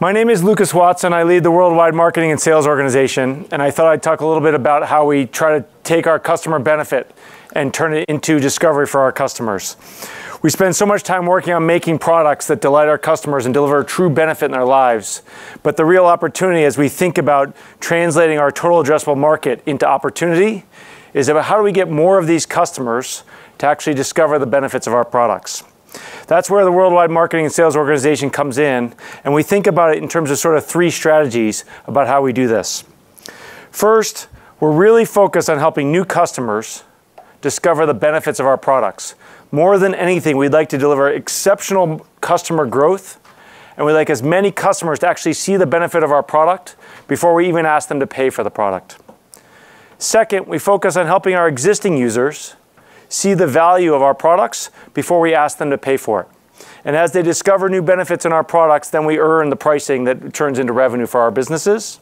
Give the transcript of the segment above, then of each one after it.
My name is Lucas Watson. I lead the worldwide marketing and sales organization, and I thought I'd talk a little bit about how we try to take our customer benefit and turn it into discovery for our customers. We spend so much time working on making products that delight our customers and deliver a true benefit in their lives. But the real opportunity as we think about translating our total addressable market into opportunity is about how do we get more of these customers to actually discover the benefits of our products. That's where the worldwide marketing and sales organization comes in, and we think about it in terms of sort of three strategies about how we do this. First, we're really focused on helping new customers discover the benefits of our products. More than anything, we'd like to deliver exceptional customer growth, and we'd like as many customers to actually see the benefit of our product before we even ask them to pay for the product. Second, we focus on helping our existing users see the value of our products before we ask them to pay for it. And as they discover new benefits in our products, then we earn the pricing that turns into revenue for our businesses.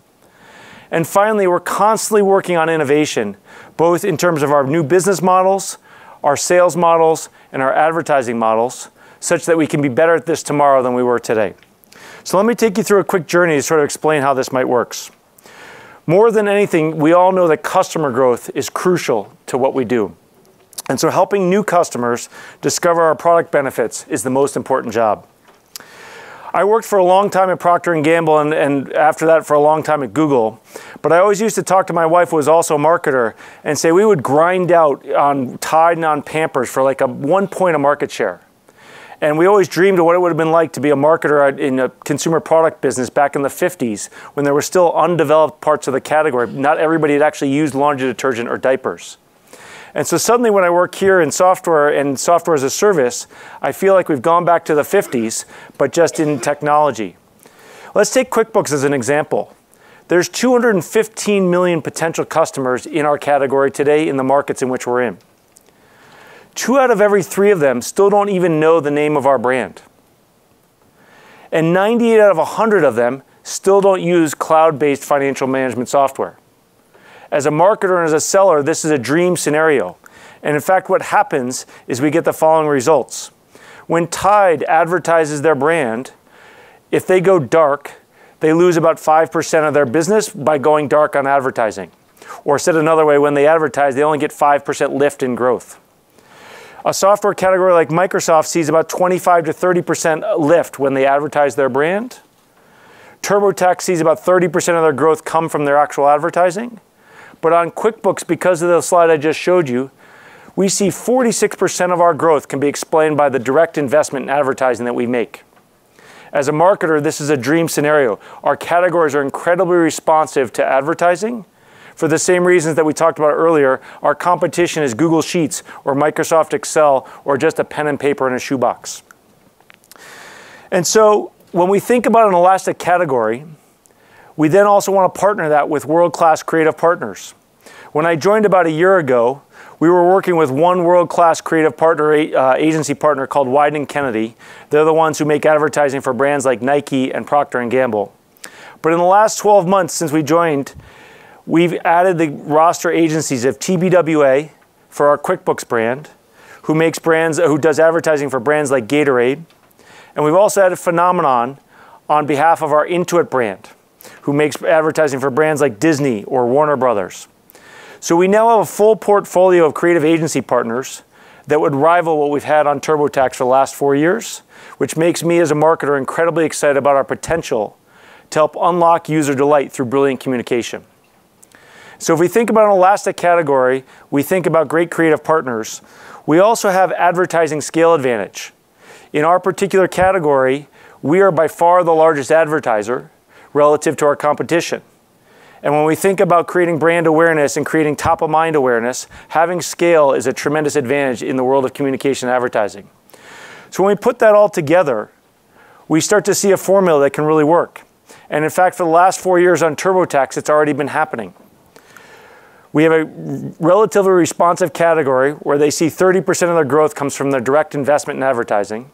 And finally, we're constantly working on innovation, both in terms of our new business models, our sales models, and our advertising models, such that we can be better at this tomorrow than we were today. So let me take you through a quick journey to sort of explain how this might work. More than anything, we all know that customer growth is crucial to what we do. And so helping new customers discover our product benefits is the most important job. I worked for a long time at Procter & Gamble and after that for a long time at Google. But I always used to talk to my wife, who was also a marketer, and say we would grind out on Tide and on Pampers for like 1 point of market share. And we always dreamed of what it would have been like to be a marketer in a consumer product business back in the 50s when there were still undeveloped parts of the category. Not everybody had actually used laundry detergent or diapers. And so suddenly when I work here in software and software as a service, I feel like we've gone back to the 50s, but just in technology. Let's take QuickBooks as an example. There's 215 million potential customers in our category today in the markets in which we're in. 2 out of every 3 of them still don't even know the name of our brand. And 98 out of 100 of them still don't use cloud-based financial management software. As a marketer and as a seller, this is a dream scenario. And in fact, what happens is we get the following results. When Tide advertises their brand, if they go dark, they lose about 5% of their business by going dark on advertising. Or said another way, when they advertise, they only get 5% lift in growth. A software category like Microsoft sees about 25 to 30% lift when they advertise their brand. TurboTax sees about 30% of their growth come from their actual advertising. But on QuickBooks, because of the slide I just showed you, we see 46% of our growth can be explained by the direct investment in advertising that we make. As a marketer, this is a dream scenario. Our categories are incredibly responsive to advertising. For the same reasons that we talked about earlier, our competition is Google Sheets or Microsoft Excel or just a pen and paper in a shoebox. And so when we think about an elastic category, we then also want to partner that with world-class creative partners. When I joined about a year ago, we were working with one world-class creative partner, agency partner called Wieden & Kennedy. They're the ones who make advertising for brands like Nike and Procter & Gamble. But in the last 12 months since we joined, we've added the roster agencies of TBWA for our QuickBooks brand, who does advertising for brands like Gatorade. And we've also added Phenomenon on behalf of our Intuit brand, who makes advertising for brands like Disney or Warner Brothers. So we now have a full portfolio of creative agency partners that would rival what we've had on TurboTax for the last 4 years, which makes me as a marketer incredibly excited about our potential to help unlock user delight through brilliant communication. So if we think about an elastic category, we think about great creative partners. We also have advertising scale advantage. In our particular category, we are by far the largest advertiser relative to our competition. And when we think about creating brand awareness and creating top-of-mind awareness, having scale is a tremendous advantage in the world of communication and advertising. So when we put that all together, we start to see a formula that can really work. And in fact, for the last 4 years on TurboTax, it's already been happening. We have a relatively responsive category where they see 30% of their growth comes from their direct investment in advertising.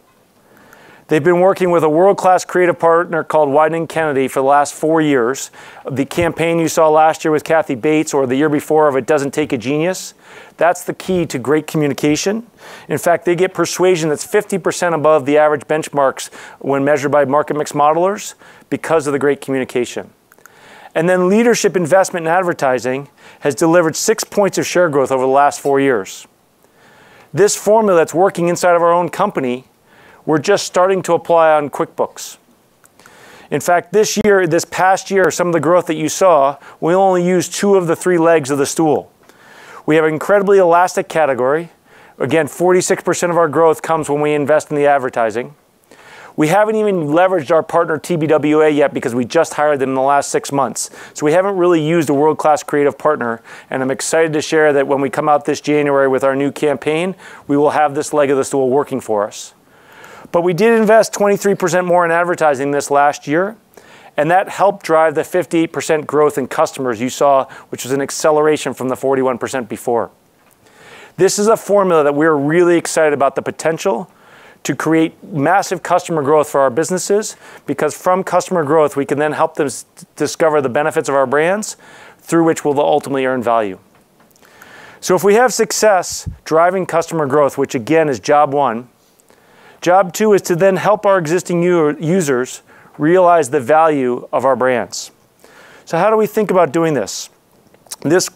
They've been working with a world-class creative partner called Wieden Kennedy for the last 4 years. The campaign you saw last year with Kathy Bates, or the year before of It Doesn't Take a Genius, that's the key to great communication. In fact, they get persuasion that's 50% above the average benchmarks when measured by market mix modelers because of the great communication. And then leadership investment in advertising has delivered 6 points of share growth over the last 4 years. This formula that's working inside of our own company, we're just starting to apply on QuickBooks. In fact, this past year, some of the growth that you saw, we only used 2 of the 3 legs of the stool. We have an incredibly elastic category. Again, 46% of our growth comes when we invest in the advertising. We haven't even leveraged our partner TBWA yet because we just hired them in the last 6 months. So we haven't really used a world-class creative partner, and I'm excited to share that when we come out this January with our new campaign, we will have this leg of the stool working for us. But we did invest 23% more in advertising this last year, and that helped drive the 58% growth in customers you saw, which was an acceleration from the 41% before. This is a formula that we're really excited about the potential to create massive customer growth for our businesses, because from customer growth, we can then help them discover the benefits of our brands, through which we'll ultimately earn value. So if we have success driving customer growth, which again is job 1, job 2 is to then help our existing users realize the value of our brands. So how do we think about doing this? This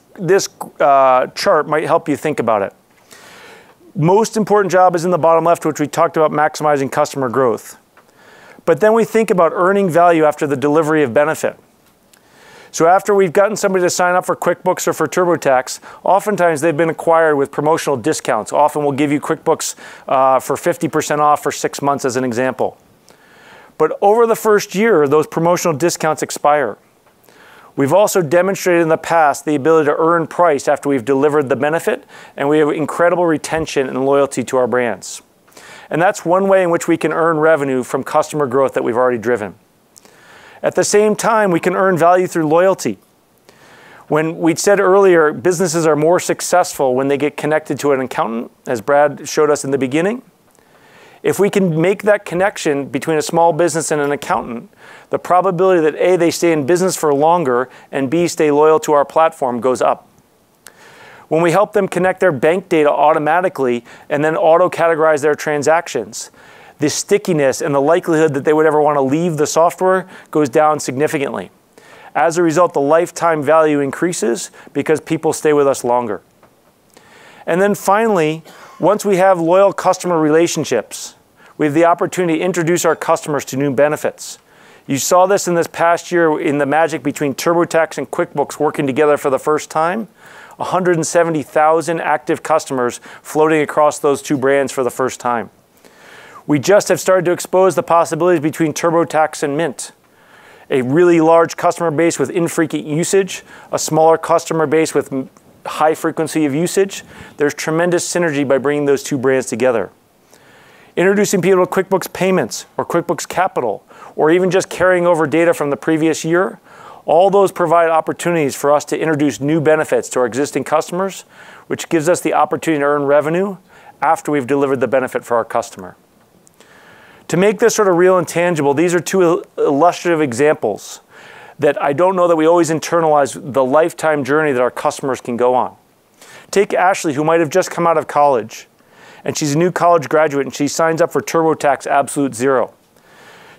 chart might help you think about it. Most important job is in the bottom left, which we talked about maximizing customer growth. But then we think about earning value after the delivery of benefit. So after we've gotten somebody to sign up for QuickBooks or for TurboTax, oftentimes they've been acquired with promotional discounts. Often we'll give you QuickBooks for 50% off for 6 months as an example. But over the first year, those promotional discounts expire. We've also demonstrated in the past the ability to earn price after we've delivered the benefit, and we have incredible retention and loyalty to our brands. And that's one way in which we can earn revenue from customer growth that we've already driven. At the same time, we can earn value through loyalty. When we said earlier, businesses are more successful when they get connected to an accountant, as Brad showed us in the beginning. If we can make that connection between a small business and an accountant, the probability that A, they stay in business for longer, and B, stay loyal to our platform goes up. When we help them connect their bank data automatically and then auto-categorize their transactions, the stickiness and the likelihood that they would ever want to leave the software goes down significantly. As a result, the lifetime value increases because people stay with us longer. And then finally, once we have loyal customer relationships, we have the opportunity to introduce our customers to new benefits. You saw this in this past year in the magic between TurboTax and QuickBooks working together for the first time. 170,000 active customers floating across those 2 brands for the first time. We just have started to expose the possibilities between TurboTax and Mint. A really large customer base with infrequent usage, a smaller customer base with high frequency of usage. There's tremendous synergy by bringing those 2 brands together. Introducing people to QuickBooks Payments or QuickBooks Capital, or even just carrying over data from the previous year, all those provide opportunities for us to introduce new benefits to our existing customers, which gives us the opportunity to earn revenue after we've delivered the benefit for our customer. To make this sort of real and tangible, these are 2 illustrative examples that I don't know that we always internalize the lifetime journey that our customers can go on. Take Ashley, who might have just come out of college, and she's a new college graduate, and she signs up for TurboTax Absolute Zero.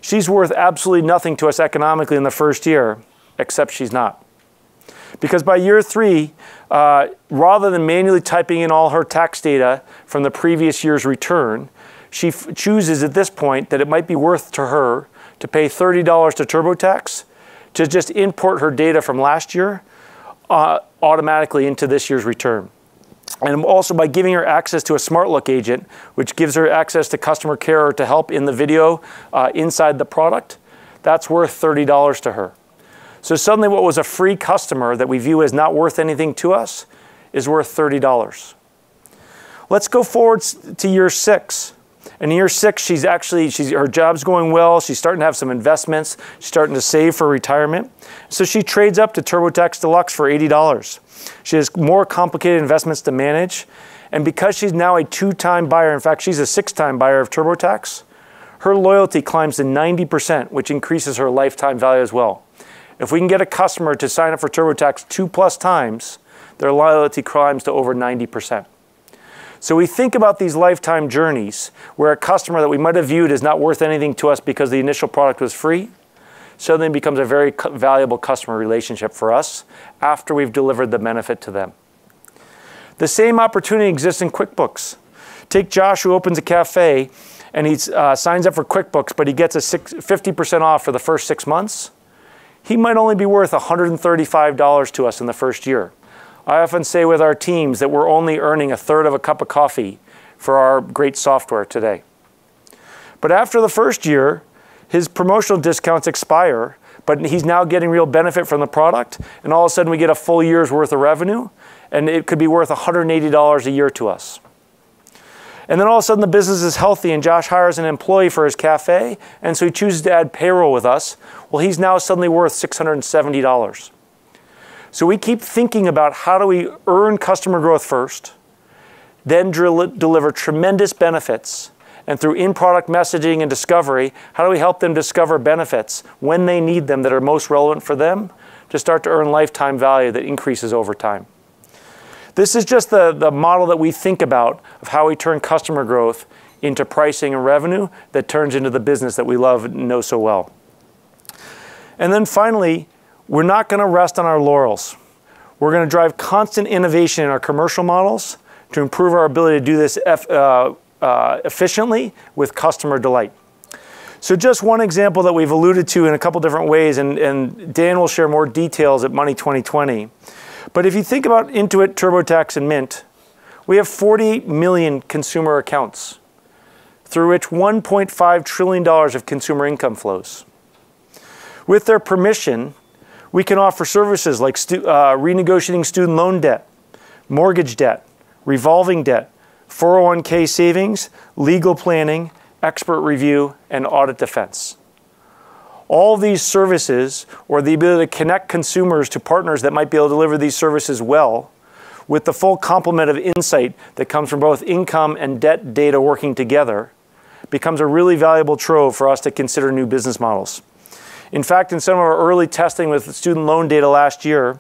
She's worth absolutely nothing to us economically in the first year, except she's not. Because by year 3, rather than manually typing in all her tax data from the previous year's return, she chooses at this point that it might be worth to her to pay $30 to TurboTax to just import her data from last year automatically into this year's return. And also by giving her access to a Smart Look agent, which gives her access to customer care or to help in the video inside the product, that's worth $30 to her. So suddenly what was a free customer that we view as not worth anything to us is worth $30. Let's go forward to year 6. In year 6, her job's going well. She's starting to have some investments. She's starting to save for retirement. So she trades up to TurboTax Deluxe for $80. She has more complicated investments to manage. And because she's now a 2-time buyer, in fact, she's a 6-time buyer of TurboTax, her loyalty climbs to 90%, which increases her lifetime value as well. If we can get a customer to sign up for TurboTax 2+ times, their loyalty climbs to over 90%. So we think about these lifetime journeys where a customer that we might have viewed as not worth anything to us because the initial product was free, suddenly becomes a very valuable customer relationship for us after we've delivered the benefit to them. The same opportunity exists in QuickBooks. Take Josh, who opens a cafe, and he signs up for QuickBooks, but he gets a 50% off for the first 6 months. He might only be worth $135 to us in the first year. I often say with our teams that we're only earning 1/3 of a cup of coffee for our great software today. But after the first year, his promotional discounts expire, but he's now getting real benefit from the product, and all of a sudden we get a full year's worth of revenue, and it could be worth $180 a year to us. And then all of a sudden the business is healthy and Josh hires an employee for his cafe, and so he chooses to add payroll with us. Well, he's now suddenly worth $670. So we keep thinking about how do we earn customer growth first, then deliver tremendous benefits, and through in-product messaging and discovery, how do we help them discover benefits when they need them that are most relevant for them to start to earn lifetime value that increases over time. This is just the model that we think about of how we turn customer growth into pricing and revenue that turns into the business that we love and know so well. And then finally, we're not going to rest on our laurels. We're going to drive constant innovation in our commercial models to improve our ability to do this efficiently with customer delight. So just one example that we've alluded to in a couple different ways, and Dan will share more details at Money 2020. But if you think about Intuit, TurboTax, and Mint, we have 48 million consumer accounts through which $1.5 trillion of consumer income flows. With their permission, we can offer services like renegotiating student loan debt, mortgage debt, revolving debt, 401k savings, legal planning, expert review, and audit defense. All these services, or the ability to connect consumers to partners that might be able to deliver these services well, with the full complement of insight that comes from both income and debt data working together, becomes a really valuable trove for us to consider new business models. In fact, in some of our early testing with student loan data last year,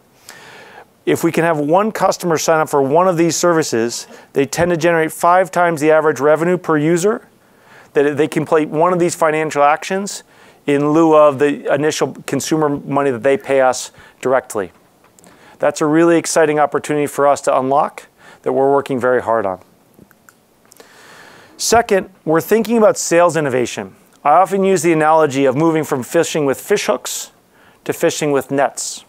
if we can have one customer sign up for one of these services, they tend to generate 5 times the average revenue per user, that they complete one of these financial actions in lieu of the initial consumer money that they pay us directly. That's a really exciting opportunity for us to unlock that we're working very hard on. Second, we're thinking about sales innovation. I often use the analogy of moving from fishing with fish hooks to fishing with nets.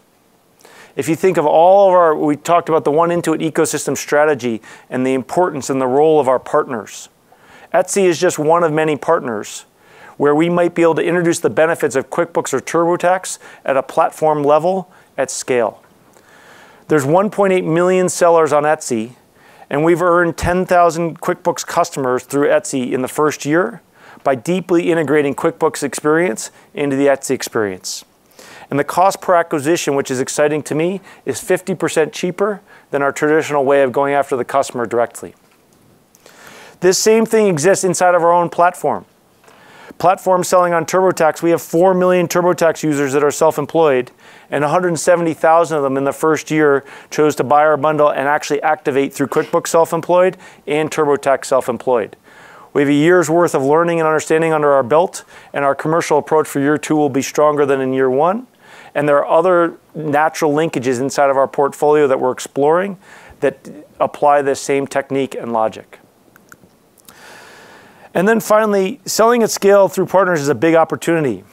If you think of all of our, we talked about the One Intuit ecosystem strategy and the importance and the role of our partners. Etsy is just one of many partners where we might be able to introduce the benefits of QuickBooks or TurboTax at a platform level at scale. There's 1.8 million sellers on Etsy, and we've earned 10,000 QuickBooks customers through Etsy in the first year by deeply integrating QuickBooks experience into the Etsy experience. And the cost per acquisition, which is exciting to me, is 50% cheaper than our traditional way of going after the customer directly. This same thing exists inside of our own platform. Platform selling on TurboTax, we have 4 million TurboTax users that are self-employed, and 170,000 of them in the first year chose to buy our bundle and actually activate through QuickBooks Self-Employed and TurboTax Self-Employed. We have a year's worth of learning and understanding under our belt, and our commercial approach for year 2 will be stronger than in year 1. And there are other natural linkages inside of our portfolio that we're exploring that apply this same technique and logic. And then finally, selling at scale through partners is a big opportunity.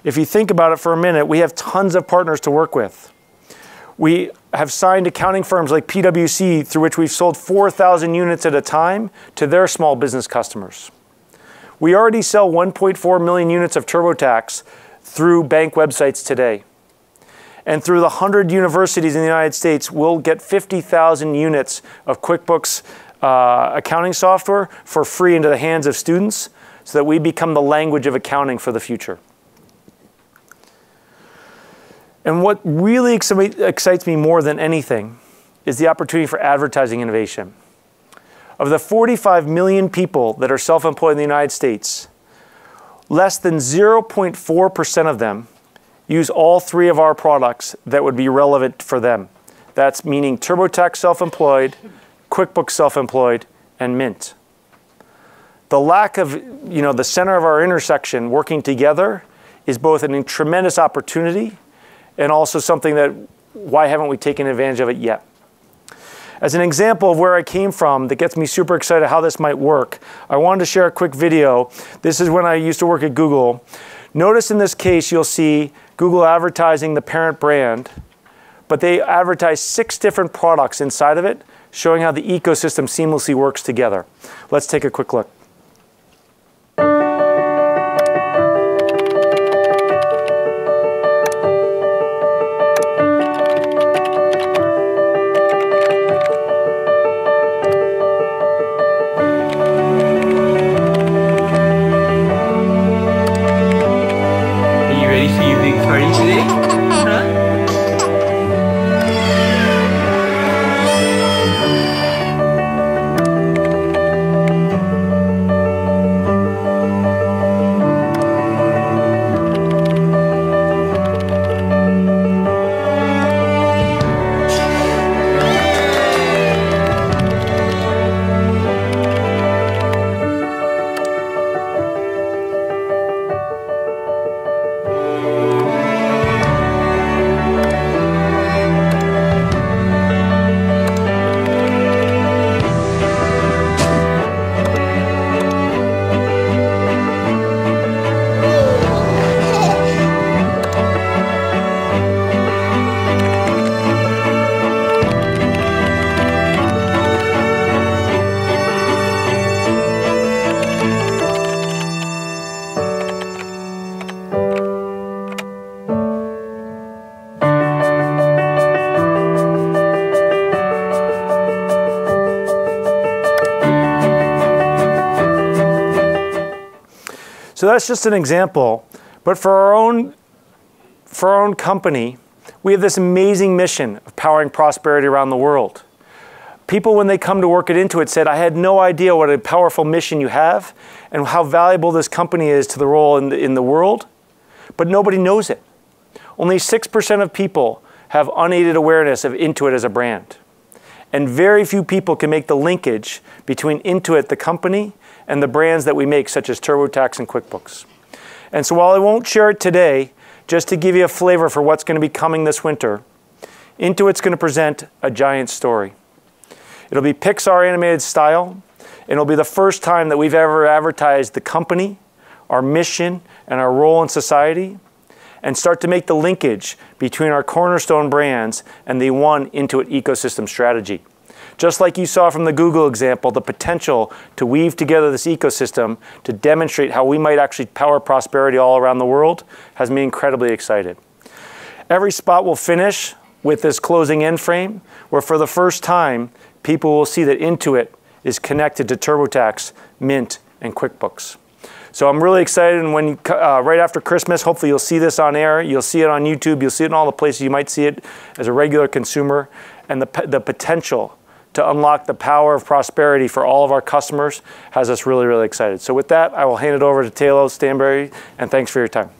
If you think about it for a minute, we have tons of partners to work with. We have signed accounting firms like PwC, through which we've sold 4,000 units at a time to their small business customers. We already sell 1.4 million units of TurboTax through bank websites today. And through the 100 universities in the United States, we'll get 50,000 units of QuickBooks accounting software for free into the hands of students so that we become the language of accounting for the future. And what really excites me more than anything is the opportunity for advertising innovation. Of the 45 million people that are self-employed in the United States, less than 0.4% of them use all three of our products that would be relevant for them. That's meaning TurboTax Self-Employed, QuickBooks Self-Employed, and Mint. The lack of, the center of our intersection working together is both a tremendous opportunity and also something that, why haven't we taken advantage of it yet? As an example of where I came from that gets me super excited how this might work, I wanted to share a quick video. This is when I used to work at Google. Notice in this case, you'll see Google advertising the parent brand, but they advertise 6 different products inside of it, showing how the ecosystem seamlessly works together. Let's take a quick look. So that's just an example, but for our own company, we have this amazing mission of powering prosperity around the world. People, when they come to work at Intuit, said, I had no idea what a powerful mission you have and how valuable this company is to the role in the world, but nobody knows it. Only 6% of people have unaided awareness of Intuit as a brand. And very few people can make the linkage between Intuit, the company, and the brands that we make, such as TurboTax and QuickBooks. And so while I won't share it today, just to give you a flavor for what's going to be coming this winter, Intuit's going to present a giant story. It'll be Pixar animated style, and it'll be the first time that we've ever advertised the company, our mission, and our role in society, and start to make the linkage between our cornerstone brands and the one Intuit ecosystem strategy. Just like you saw from the Google example, the potential to weave together this ecosystem to demonstrate how we might actually power prosperity all around the world has me incredibly excited. Every spot will finish with this closing end frame, where for the first time, people will see that Intuit is connected to TurboTax, Mint, and QuickBooks. So I'm really excited, and when right after Christmas, hopefully you'll see this on air, you'll see it on YouTube, you'll see it in all the places you might see it as a regular consumer, and the potential to unlock the power of prosperity for all of our customers has us really, really excited. So with that, I will hand it over to Taylor Stanberry, and thanks for your time.